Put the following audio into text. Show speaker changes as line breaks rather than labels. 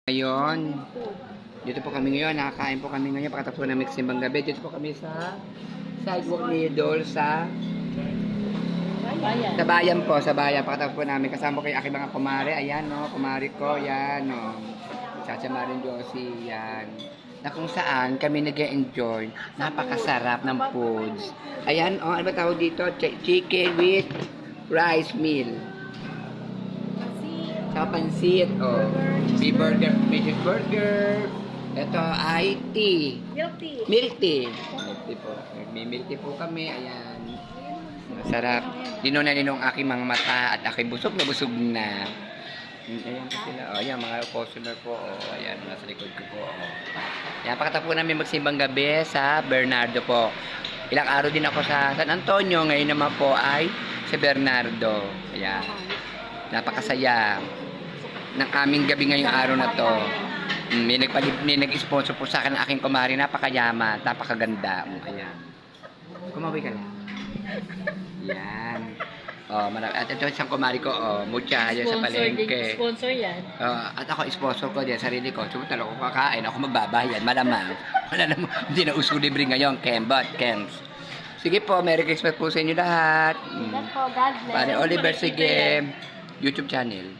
Ngayon, dito po kami ngayon, nakakain po kami ngayon pagkatapos po ng simbang gabi. Dito po kami sa sidewalk needle sa bayan po, sa bayan. Pagkatapos po namin kasama ko yung aking mga kumare. Ayan no, kumare ko, yan no. Chacha Marin Josie, yan. Na kung saan kami nag-enjoy, napakasarap ng foods. Ayan, oh, ano ba tawag dito? Chicken with rice meal. Sa pansit, oh. Beef burger, beef burger. Ito ay tea.
Milk tea.
Milk tea. Milk tea po. May milk tea po kami. Ayan. Masarap. Lino na ninong aking mga mata at aking busog na busog na. Ayan po sila. Oh, ayan, mga customer po. Oh, ayan, nasa likod ko po. Oh. Ayan, pakatapos po namin magsimbang gabi sa Bernardo po. Ilang araw din ako sa San Antonio. Ngayon naman po ay sa Bernardo. Ayan. Napakasaya ng aming gabi ngayong araw na to. May nag-sponsor po sa akin ng aking kumari. Napakayaman, napakaganda. Ayan. Kumawi ka lang. Yan. Oh, at ito isang kumari ko, oh, mucha yan sa palengke.
Sponsor yan.
At ako sponsor ko din, sarili ko. Sumunod ako kakain, ako magbabayad, malamang. Wala naman, hindi na uso libre ngayon, Kems. Sige po, Merry Christmas po sa inyo lahat.
God bless.
Pare Oliver, sige. YouTube channel.